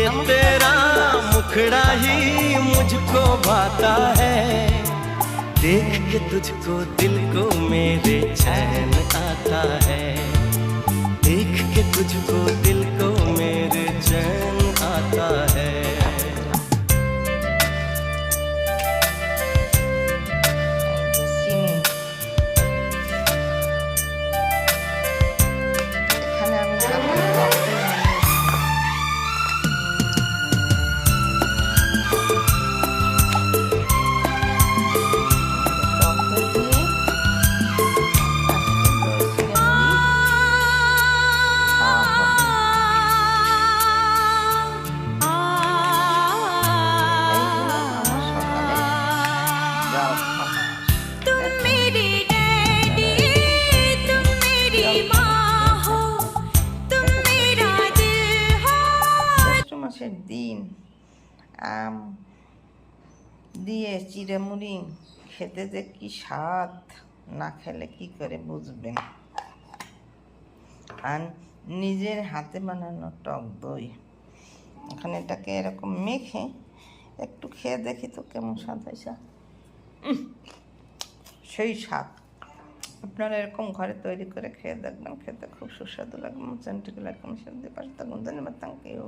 तेरा मुखड़ा ही मुझको भाता है, देख के तुझको दिल को मेरे चैन आता है, देख के तुझको दिल को मेरे चैन आता है। দিন আম দিয়ে চিড়েমুড়ি খেতে যে কি স্বাদ, না খেলে কি করে বুঝবেন। আর নিজের হাতে বানানো টক দই, এখন এটাকে এরকম মেখে একটু খেয়ে দেখি তো কেমন স্বাদ হয়েছে। সেই স্বাদ। আপনারা এরকম ঘরে তৈরি করে খেয়ে দেখবেন, খেতে খুব সুস্বাদু লাগবে। চ্যানেলটিকে লাইক কমেন্ট শেয়ার দিয়ে পাশে থাকুন। ধন্যবাদ। Thank you.